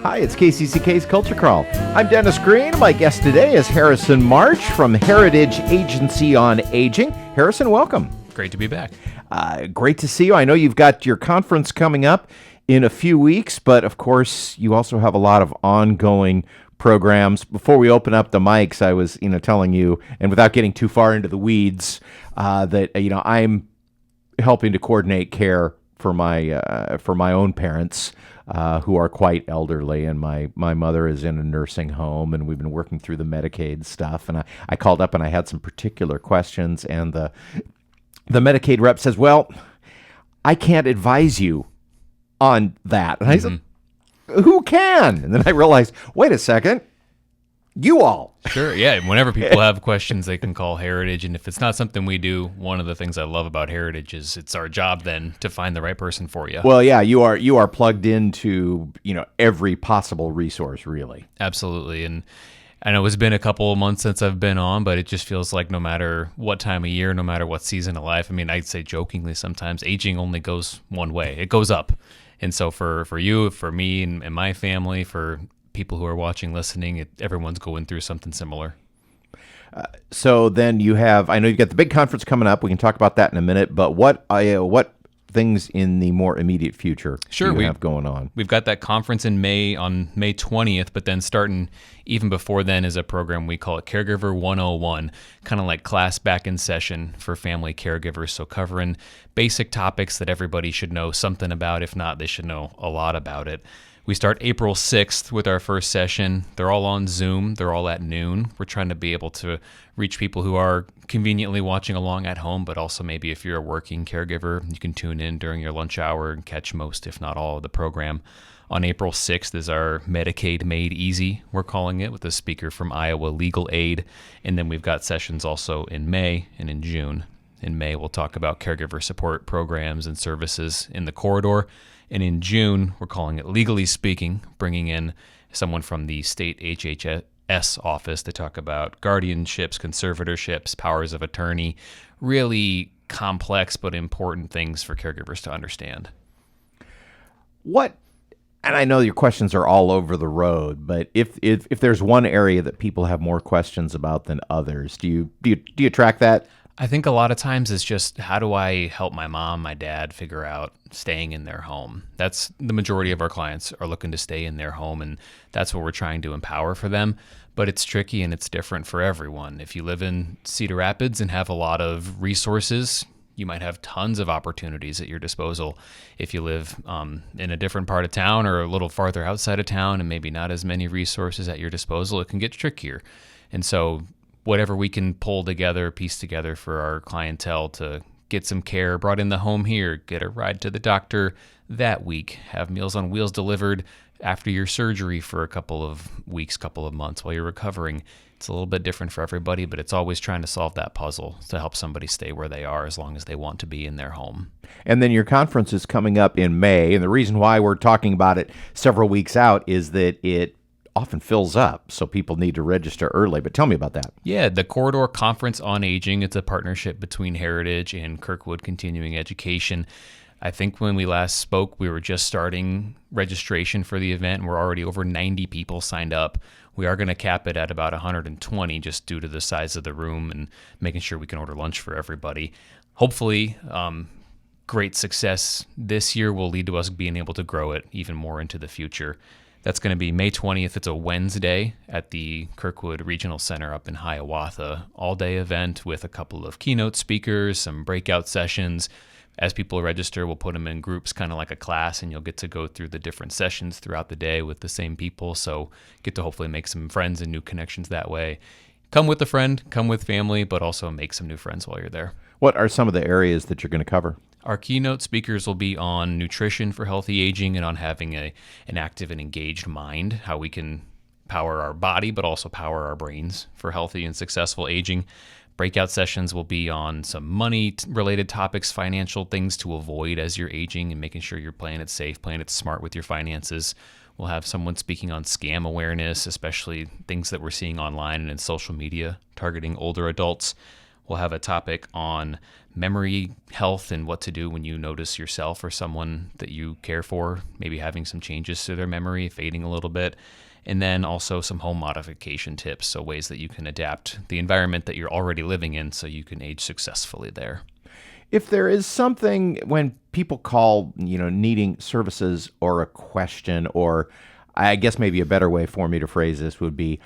Hi, it's KCCK's Culture Crawl. I'm Dennis Green. My guest today is Harrison March from Heritage Agency on Aging. Harrison, welcome. Great to be back. Great to see you. I know you've got your conference coming up in a few weeks, but of course, you also have a lot of ongoing programs. Before we open up the mics, I was, telling you, and without getting too far into the weeds, that I'm helping to coordinate care for my own parents who are quite elderly, and my mother is in a nursing home, and we've been working through the Medicaid stuff. And I called up and I had some particular questions, and the Medicaid rep says, "Well, I can't advise you on that." And I said, "Who can?" And then I realized, wait a second, you all. Sure, yeah. Whenever people have questions, they can call Heritage. And if it's not something we do, one of the things I love about Heritage is it's our job then to find the right person for you. Well, yeah, you are plugged into, every possible resource, really. Absolutely. And I know it's been a couple of months since I've been on, but it just feels like no matter what time of year, no matter what season of life, I'd say jokingly sometimes, aging only goes one way. It goes up. And so for you, for me, and my family, for people who are watching, listening, everyone's going through something similar. So then you have, I know you've got the big conference coming up. We can talk about that in a minute, but what things in the more immediate future do you have going on? We've got that conference in May, on May 20th, but then starting even before then is a program we call it Caregiver 101, kind of like class back in session for family caregivers. So covering basic topics that everybody should know something about. If not, they should know a lot about it. We start April 6th with our first session. They're all on Zoom. They're all at noon. We're trying to be able to reach people who are conveniently watching along at home, but also maybe if you're a working caregiver, you can tune in during your lunch hour and catch most, if not all, of the program. On April 6th is our Medicaid Made Easy, we're calling it, with a speaker from Iowa Legal Aid. And then we've got sessions also in May and in June. In May, we'll talk about caregiver support programs and services in the corridor. And in June, we're calling it Legally Speaking, bringing in someone from the state HHS office to talk about guardianships, conservatorships, powers of attorney, really complex but important things for caregivers to understand. And I know your questions are all over the road, but if there's one area that people have more questions about than others, do you track that? I think a lot of times it's just, how do I help my mom, my dad figure out staying in their home? That's the majority of our clients are looking to stay in their home, and that's what we're trying to empower for them. But it's tricky and it's different for everyone. If you live in Cedar Rapids and have a lot of resources, you might have tons of opportunities at your disposal. If you live in a different part of town or a little farther outside of town and maybe not as many resources at your disposal, it can get trickier. And so whatever we can pull together, piece together for our clientele to get some care brought in the home here, get a ride to the doctor that week, have Meals on Wheels delivered after your surgery for a couple of weeks, couple of months while you're recovering. It's a little bit different for everybody, but it's always trying to solve that puzzle to help somebody stay where they are as long as they want to be in their home. And then your conference is coming up in May, and the reason why we're talking about it several weeks out is that it often fills up, so people need to register early. But tell me about that. Yeah, the Corridor Conference on Aging, it's a partnership between Heritage and Kirkwood Continuing Education. I think when we last spoke, we were just starting registration for the event, and we're already over 90 people signed up. We are going to cap it at about 120 just due to the size of the room and making sure we can order lunch for everybody. Hopefully, great success this year will lead to us being able to grow it even more into the future. That's going to be May 20th. It's a Wednesday at the Kirkwood Regional Center up in Hiawatha. All-day event with a couple of keynote speakers, some breakout sessions. As people register, we'll put them in groups, kind of like a class, and you'll get to go through the different sessions throughout the day with the same people. So get to hopefully make some friends and new connections that way. Come with a friend, come with family, but also make some new friends while you're there. What are some of the areas that you're going to cover? Our keynote speakers will be on nutrition for healthy aging and on having an active and engaged mind, how we can power our body, but also power our brains for healthy and successful aging. Breakout sessions will be on some money-related topics, financial things to avoid as you're aging and making sure you're playing it safe, playing it smart with your finances. We'll have someone speaking on scam awareness, especially things that we're seeing online and in social media targeting older adults. We'll have a topic on memory health and what to do when you notice yourself or someone that you care for maybe having some changes to their memory, fading a little bit. And then also some home modification tips, so ways that you can adapt the environment that you're already living in so you can age successfully there. If there is something when people call, needing services or a question, or I guess maybe a better way for me to phrase this would be,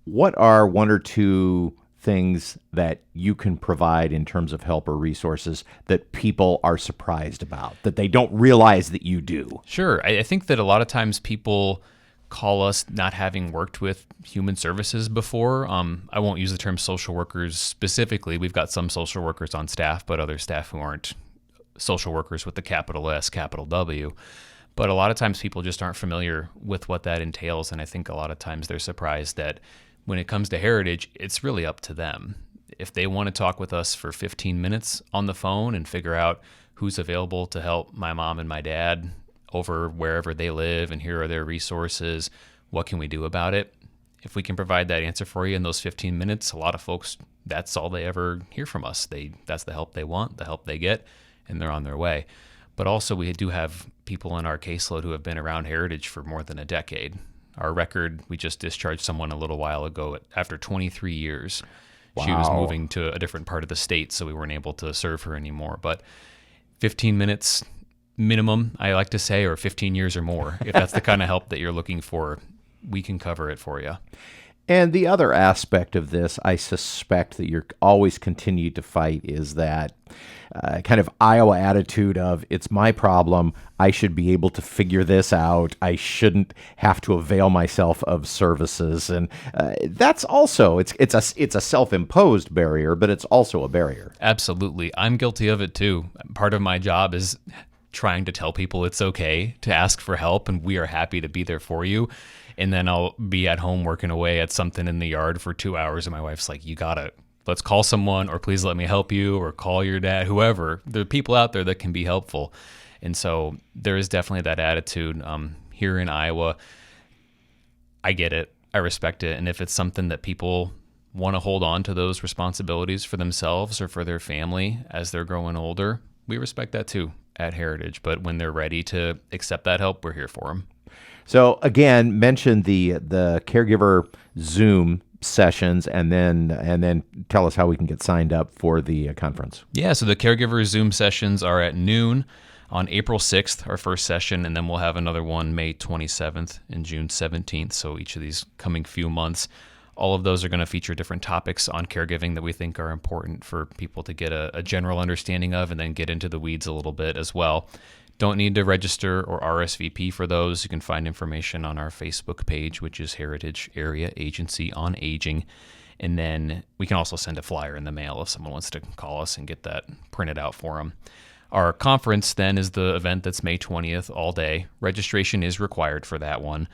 what are one or two things that you can provide in terms of help or resources that people are surprised about, that they don't realize that you do? Sure. I think that a lot of times people call us not having worked with human services before. I won't use the term social workers specifically. We've got some social workers on staff, but other staff who aren't social workers with the capital S, capital W. But a lot of times people just aren't familiar with what that entails. And I think a lot of times they're surprised that when it comes to Heritage, it's really up to them. If they want to talk with us for 15 minutes on the phone and figure out who's available to help my mom and my dad over wherever they live, and here are their resources, what can we do about it? If we can provide that answer for you in those 15 minutes, a lot of folks, that's all they ever hear from us. That's the help they want, the help they get, and they're on their way. But also we do have people in our caseload who have been around Heritage for more than a decade. Our record, we just discharged someone a little while ago after 23 years. Wow. She was moving to a different part of the state, so we weren't able to serve her anymore. But 15 minutes minimum, I like to say, or 15 years or more. If that's the kind of help that you're looking for, we can cover it for you. And the other aspect of this, I suspect that you're always continue to fight, is that kind of Iowa attitude of, it's my problem, I should be able to figure this out, I shouldn't have to avail myself of services. And that's also, it's a self-imposed barrier, but it's also a barrier. Absolutely. I'm guilty of it too. Part of my job is trying to tell people it's okay to ask for help, and we are happy to be there for you. And then I'll be at home working away at something in the yard for 2 hours, and my wife's like, let's call someone, or please let me help you, or call your dad, whoever. There are people out there that can be helpful. And so there is definitely that attitude here in Iowa. I get it. I respect it. And if it's something that people want to hold on to those responsibilities for themselves or for their family as they're growing older, we respect that too at Heritage. But when they're ready to accept that help, we're here for them. So again, mention the caregiver Zoom sessions, and then tell us how we can get signed up for the conference. Yeah, so the caregiver Zoom sessions are at noon on April 6th, our first session, and then we'll have another one May 27th and June 17th. So each of these coming few months, all of those are going to feature different topics on caregiving that we think are important for people to get a general understanding of, and then get into the weeds a little bit as well. Don't need to register or RSVP for those. You can find information on our Facebook page, which is Heritage Area Agency on Aging. And then we can also send a flyer in the mail if someone wants to call us and get that printed out for them. Our conference then is the event that's May 20th all day. Registration is required for that one.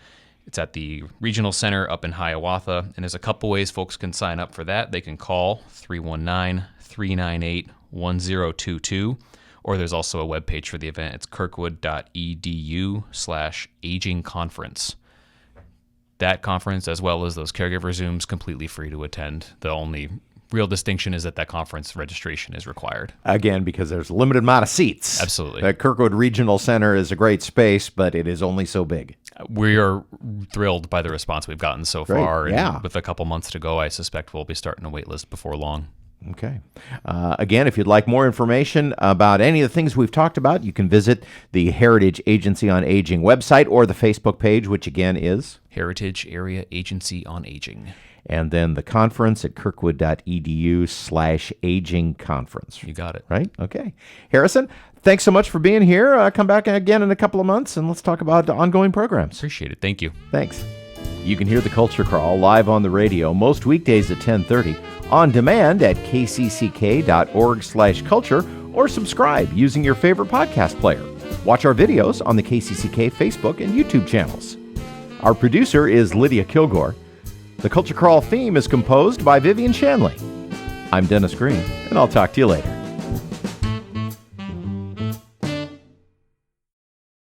It's at the Regional Center up in Hiawatha, and there's a couple ways folks can sign up for that. They can call 319-398-1022. Or there's also a webpage for the event. It's kirkwood.edu/agingconference. That conference, as well as those caregiver Zooms, completely free to attend. The only real distinction is that conference registration is required. Again, because there's a limited amount of seats. Absolutely. The Kirkwood Regional Center is a great space, but it is only so big. We are thrilled by the response we've gotten so far. Yeah. And with a couple months to go, I suspect we'll be starting a wait list before long. Okay. Again, if you'd like more information about any of the things we've talked about, you can visit the Heritage Agency on Aging website or the Facebook page, which again is Heritage Area Agency on Aging. And then the conference at kirkwood.edu/agingconference. You got it. Right? Okay. Harrison, thanks so much for being here. Come back again in a couple of months, and let's talk about ongoing programs. Appreciate it. Thank you. Thanks. You can hear The Culture Crawl live on the radio most weekdays at 10:30, on demand at kcck.org/culture, or subscribe using your favorite podcast player. Watch our videos on the KCCK Facebook and YouTube channels. Our producer is Lydia Kilgore. The Culture Crawl theme is composed by Vivian Shanley. I'm Dennis Green, and I'll talk to you later.